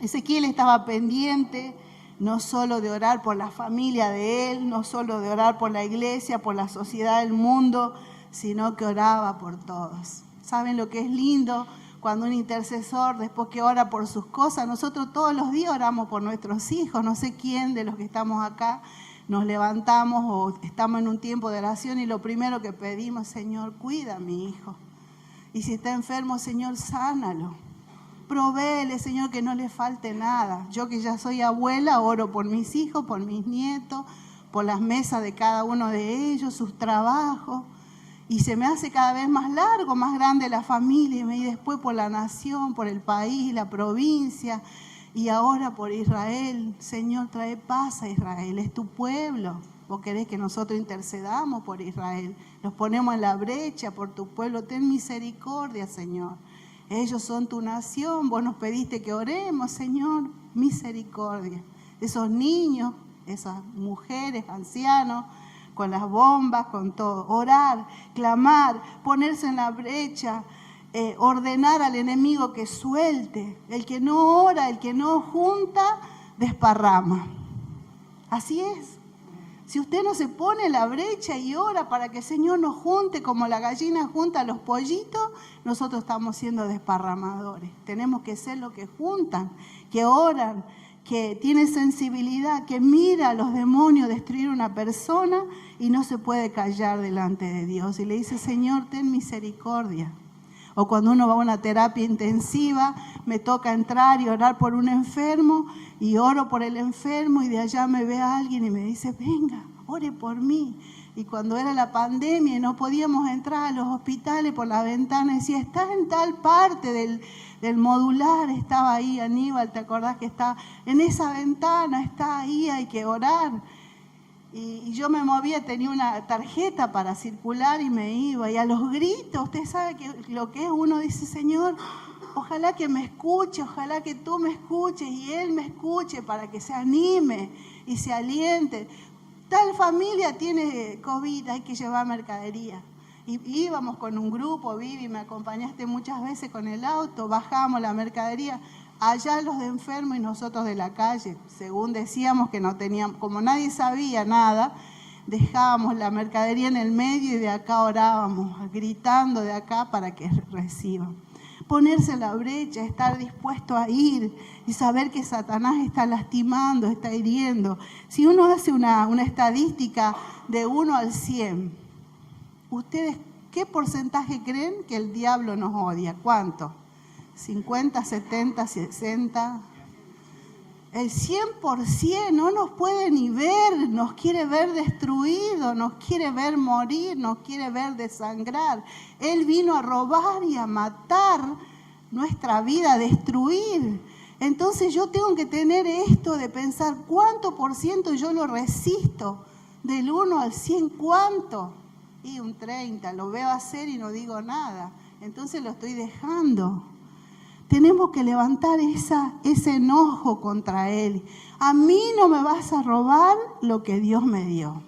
Ezequiel estaba pendiente no solo de orar por la familia de él, no solo de orar por la iglesia, por la sociedad del mundo, sino que oraba por todos. ¿Saben lo que es lindo? Cuando un intercesor, después que ora por sus cosas, nosotros todos los días oramos por nuestros hijos. No sé quién de los que estamos acá nos levantamos o estamos en un tiempo de oración y lo primero que pedimos, Señor, cuida a mi hijo. Y si está enfermo, Señor, sánalo. Provéele, Señor, que no le falte nada. Yo que ya soy abuela, oro por mis hijos, por mis nietos, por las mesas de cada uno de ellos, sus trabajos. Y se me hace cada vez más largo, más grande la familia, y después por la nación, por el país, la provincia, y ahora por Israel. Señor, trae paz a Israel, es tu pueblo. Vos querés que nosotros intercedamos por Israel, los ponemos en la brecha por tu pueblo. Ten misericordia, Señor. Ellos son tu nación, vos nos pediste que oremos, Señor, misericordia. Esos niños, esas mujeres, ancianos, con las bombas, con todo. Orar, clamar, ponerse en la brecha, ordenar al enemigo que suelte. El que no ora, el que no junta, desparrama. Así es. Si usted no se pone en la brecha y ora para que el Señor nos junte como la gallina junta a los pollitos, nosotros estamos siendo desparramadores. Tenemos que ser los que juntan, que oran, que tienen sensibilidad, que mira a los demonios destruir una persona y no se puede callar delante de Dios. Y le dice, Señor, ten misericordia. O cuando uno va a una terapia intensiva, me toca entrar y orar por un enfermo, y oro por el enfermo, y de allá me ve a alguien y me dice, venga, ore por mí. Y cuando era la pandemia y no podíamos entrar a los hospitales por la ventana, decía, está en tal parte del modular, estaba ahí Aníbal, ¿te acordás que está en esa ventana? Está ahí, hay que orar. Y yo me movía, tenía una tarjeta para circular y me iba. Y a los gritos, usted sabe lo que es, uno dice, Señor, ojalá que me escuche, ojalá que tú me escuches y Él me escuche para que se anime y se aliente. Tal familia tiene COVID, hay que llevar mercadería. Y íbamos con un grupo, Vivi, me acompañaste muchas veces con el auto, bajábamos la mercadería. Allá los de enfermos y nosotros de la calle, según decíamos que no teníamos, como nadie sabía nada, dejábamos la mercadería en el medio y de acá orábamos, gritando de acá para que reciban. Ponerse en la brecha, estar dispuesto a ir y saber que Satanás está lastimando, está hiriendo. Si uno hace una estadística de 1 al 100, ¿ustedes qué porcentaje creen que el diablo nos odia? ¿Cuánto? 50, 70, 60. El 100% no nos puede ni ver, nos quiere ver destruidos, nos quiere ver morir, nos quiere ver desangrar. Él vino a robar y a matar nuestra vida, a destruir. Entonces yo tengo que tener esto de pensar cuánto por ciento yo lo resisto, del 1 al 100, ¿cuánto? Y un 30, lo veo hacer y no digo nada, entonces lo estoy dejando. Tenemos que levantar ese enojo contra Él. A mí no me vas a robar lo que Dios me dio.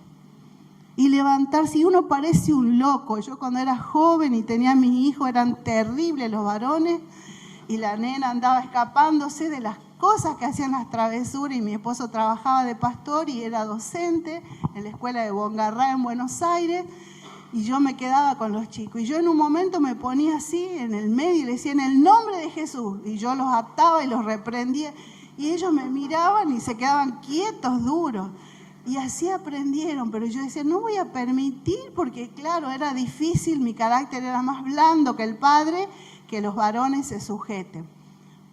Y levantar, si uno parece un loco. Yo cuando era joven y tenía a mis hijos, eran terribles los varones, y la nena andaba escapándose de las cosas que hacían las travesuras, y mi esposo trabajaba de pastor y era docente en la escuela de Bongarrá en Buenos Aires. Y yo me quedaba con los chicos. Y yo en un momento me ponía así en el medio y le decía, en el nombre de Jesús. Y yo los ataba y los reprendía. Y ellos me miraban y se quedaban quietos, duros. Y así aprendieron. Pero yo decía, no voy a permitir, porque claro, era difícil, mi carácter era más blando que el padre, que los varones se sujeten.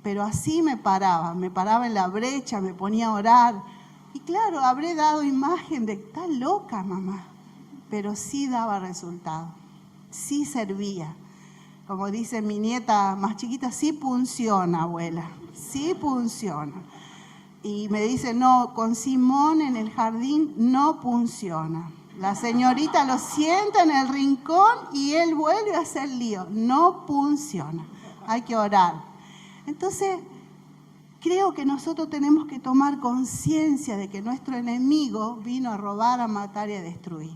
Pero así me paraba en la brecha, me ponía a orar. Y claro, habré dado imagen de, está loca mamá. Pero sí daba resultado, sí servía. Como dice mi nieta más chiquita, sí funciona, abuela, sí funciona. Y me dice, no, con Simón en el jardín no funciona. La señorita lo sienta en el rincón y él vuelve a hacer lío. No funciona, hay que orar. Entonces, creo que nosotros tenemos que tomar conciencia de que nuestro enemigo vino a robar, a matar y a destruir.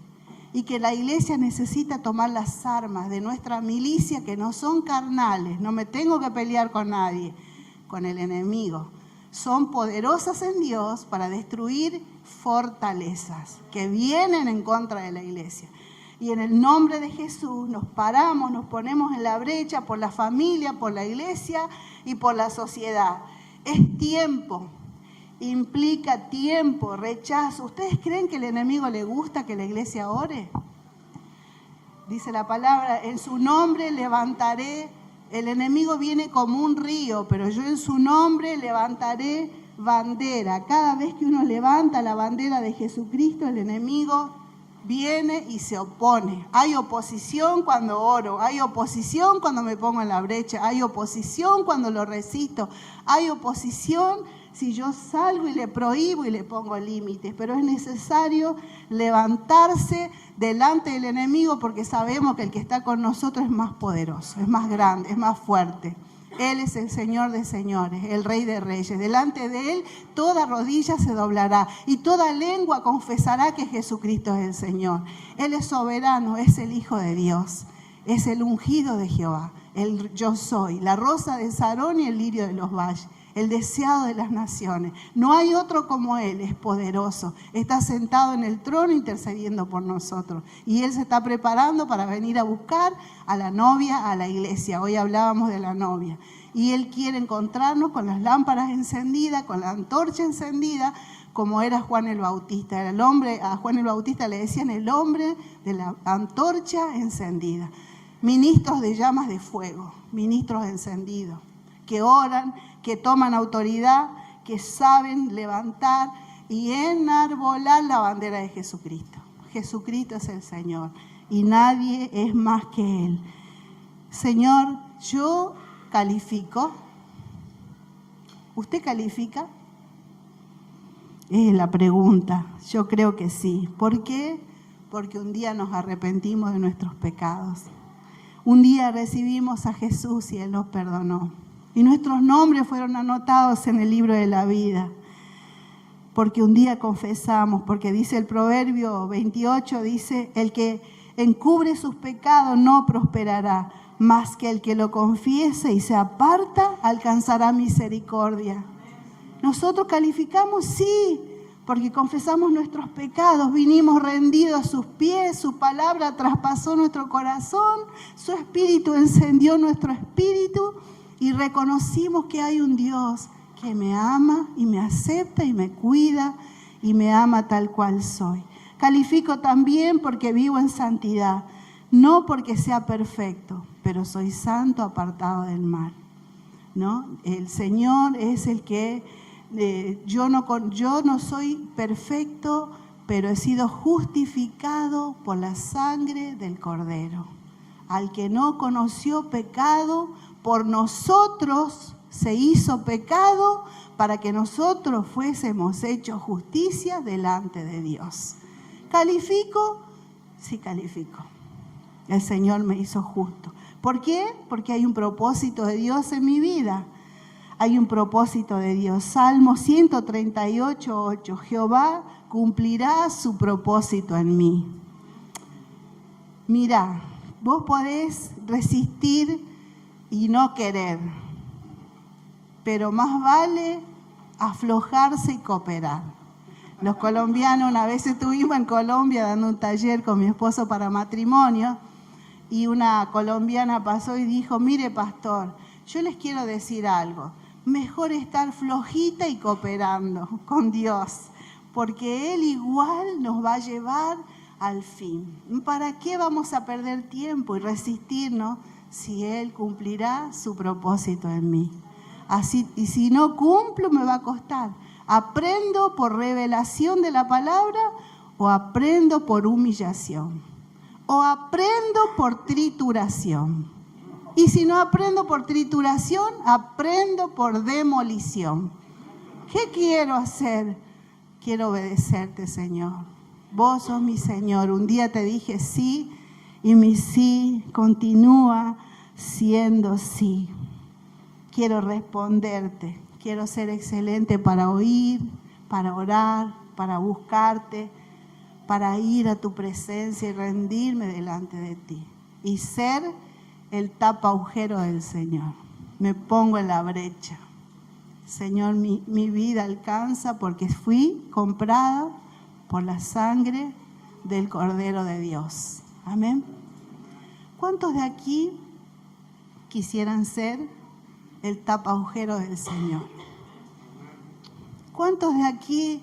Y que la iglesia necesita tomar las armas de nuestra milicia, que no son carnales, no me tengo que pelear con nadie, con el enemigo. Son poderosas en Dios para destruir fortalezas que vienen en contra de la iglesia. Y en el nombre de Jesús nos paramos, nos ponemos en la brecha por la familia, por la iglesia y por la sociedad. Es tiempo. Implica tiempo, rechazo. ¿Ustedes creen que al enemigo le gusta que la iglesia ore? Dice la palabra, en su nombre levantaré. El enemigo viene como un río, pero yo en su nombre levantaré bandera. Cada vez que uno levanta la bandera de Jesucristo, el enemigo viene y se opone. Hay oposición cuando oro, hay oposición cuando me pongo en la brecha, hay oposición cuando lo resisto, hay oposición si yo salgo y le prohíbo y le pongo límites, pero es necesario levantarse delante del enemigo porque sabemos que el que está con nosotros es más poderoso, es más grande, es más fuerte. Él es el Señor de señores, el Rey de reyes. Delante de Él toda rodilla se doblará y toda lengua confesará que Jesucristo es el Señor. Él es soberano, es el Hijo de Dios, es el ungido de Jehová, el yo soy, la rosa de Sarón y el lirio de los valles, el deseado de las naciones. No hay otro como Él, es poderoso. Está sentado en el trono intercediendo por nosotros. Y Él se está preparando para venir a buscar a la novia, a la iglesia. Hoy hablábamos de la novia. Y Él quiere encontrarnos con las lámparas encendidas, con la antorcha encendida, como era Juan el Bautista. El hombre, a Juan el Bautista le decían el hombre de la antorcha encendida. Ministros de llamas de fuego, ministros encendidos, que oran, que toman autoridad, que saben levantar y enarbolar la bandera de Jesucristo. Jesucristo es el Señor y nadie es más que Él. Señor, yo califico. ¿Usted califica? Es la pregunta. Yo creo que sí. ¿Por qué? Porque un día nos arrepentimos de nuestros pecados. Un día recibimos a Jesús y Él nos perdonó. Y nuestros nombres fueron anotados en el libro de la vida. Porque un día confesamos, porque dice el Proverbio 28, dice, el que encubre sus pecados no prosperará, mas que el que lo confiese y se aparta alcanzará misericordia. Nosotros calificamos, sí, porque confesamos nuestros pecados, vinimos rendidos a sus pies, su palabra traspasó nuestro corazón, su espíritu encendió nuestro espíritu y reconocimos que hay un Dios que me ama y me acepta y me cuida y me ama tal cual soy. Califico también porque vivo en santidad, no porque sea perfecto, pero soy santo apartado del mal, ¿no? El Señor es el que yo no soy perfecto, pero he sido justificado por la sangre del Cordero. Al que no conoció pecado, por nosotros se hizo pecado para que nosotros fuésemos hechos justicia delante de Dios. ¿Califico? Sí, califico. El Señor me hizo justo. ¿Por qué? Porque hay un propósito de Dios en mi vida. Hay un propósito de Dios. Salmo 138:8. Jehová cumplirá su propósito en mí. Mirá, vos podés resistir y no querer, pero más vale aflojarse y cooperar. Los colombianos, una vez estuvimos en Colombia dando un taller con mi esposo para matrimonio y una colombiana pasó y dijo, mire pastor, yo les quiero decir algo, mejor estar flojita y cooperando con Dios, porque Él igual nos va a llevar al fin. ¿Para qué vamos a perder tiempo y resistirnos si Él cumplirá su propósito en mí? Así, y si no cumplo me va a costar. ¿Aprendo por revelación de la palabra o aprendo por humillación? ¿O aprendo por trituración? Y si no aprendo por trituración, aprendo por demolición. ¿Qué quiero hacer? Quiero obedecerte, Señor. Vos sos mi Señor. Un día te dije sí y mi sí continúa siendo sí. Quiero responderte. Quiero ser excelente para oír, para orar, para buscarte, para ir a tu presencia y rendirme delante de ti. Y ser el tapa agujero del Señor. Me pongo en la brecha. Señor, mi vida alcanza porque fui comprada por la sangre del Cordero de Dios. Amén. ¿Cuántos de aquí quisieran ser el tapa agujero del Señor? ¿Cuántos de aquí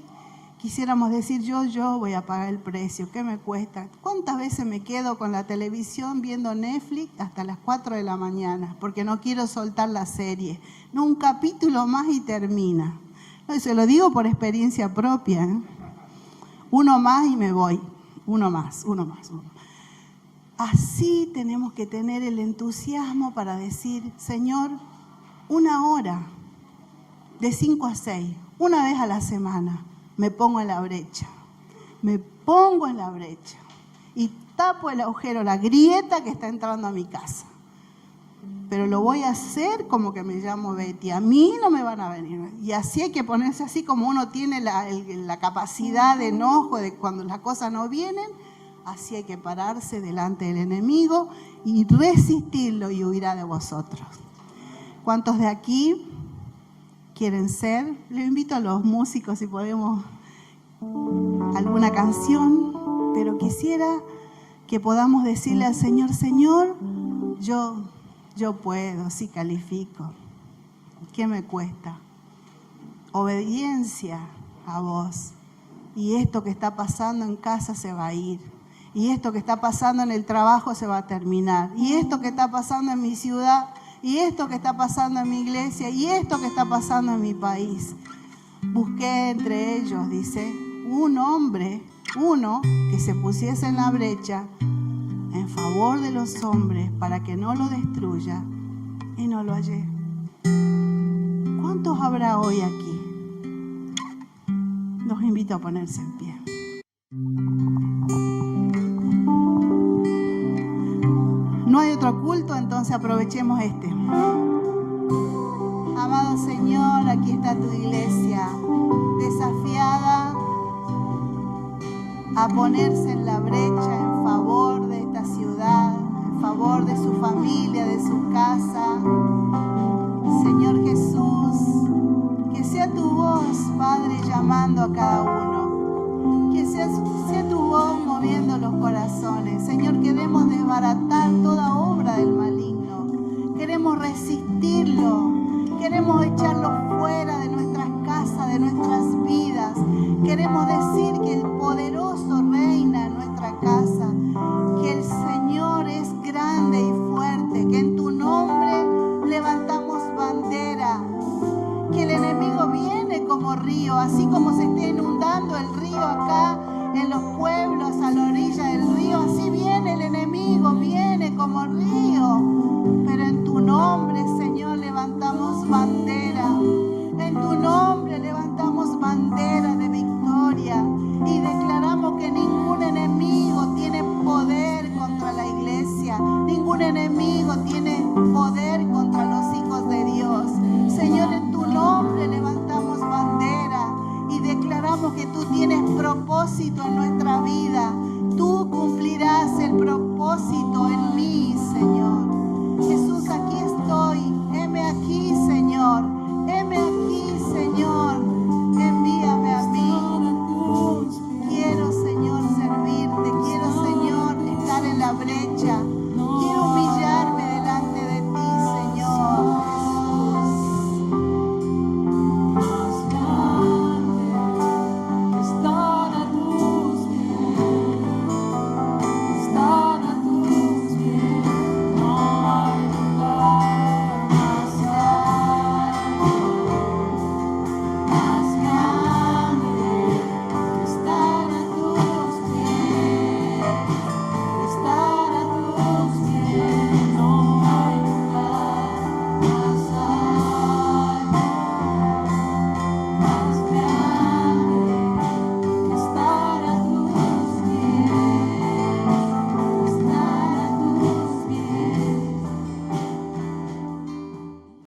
quisiéramos decir yo voy a pagar el precio? ¿Qué me cuesta? ¿Cuántas veces me quedo con la televisión viendo Netflix hasta las 4 de la mañana? Porque no quiero soltar la serie. No, un capítulo más y termina. No, se lo digo por experiencia propia, ¿eh? Uno más y me voy. Uno más. Así tenemos que tener el entusiasmo para decir, Señor, 1 hora, de 5 a 6, una vez a la semana, me pongo en la brecha. Me pongo en la brecha y tapo el agujero, la grieta que está entrando a mi casa. pero lo voy a hacer como que me llamo Betty. A mí no me van a venir. Y así hay que ponerse así como uno tiene la capacidad de enojo de cuando las cosas no vienen. Así hay que pararse delante del enemigo y resistirlo y huirá de vosotros. ¿Cuántos de aquí quieren ser? Les invito a los músicos si podemos alguna canción, pero quisiera que podamos decirle al Señor, Señor, yo puedo, sí califico. ¿Qué me cuesta? Obediencia a vos. Y esto que está pasando en casa se va a ir. Y esto que está pasando en el trabajo se va a terminar. Y esto que está pasando en mi ciudad, y esto que está pasando en mi iglesia, y esto que está pasando en mi país. Busqué entre ellos, dice, un hombre, uno que se pusiese en la brecha en favor de los hombres para que no lo destruya, y no lo hallé. ¿Cuántos habrá hoy aquí? Los invito a ponerse en pie. No hay otro culto, entonces aprovechemos este. Amado Señor, aquí está tu iglesia, desafiada a ponerse en la brecha en favor de esta ciudad, en favor de su familia, de su casa. Señor Jesús, que sea tu voz, Padre, llamando a cada uno. Que sea tu voz moviendo los corazones. Señor, queremos desbaratar toda obra del maligno. Queremos resistirlo. Queremos echarlo fuera de nuestras casas, de nuestras vidas. Queremos decir que el poderoso reina en nuestra casa. Que el Señor es grande y fuerte. Que en tu nombre levantamos bandera. Que el enemigo viene como río, así como se está inundando el río acá en los pueblos a la orilla del río, así viene el enemigo, viene como río.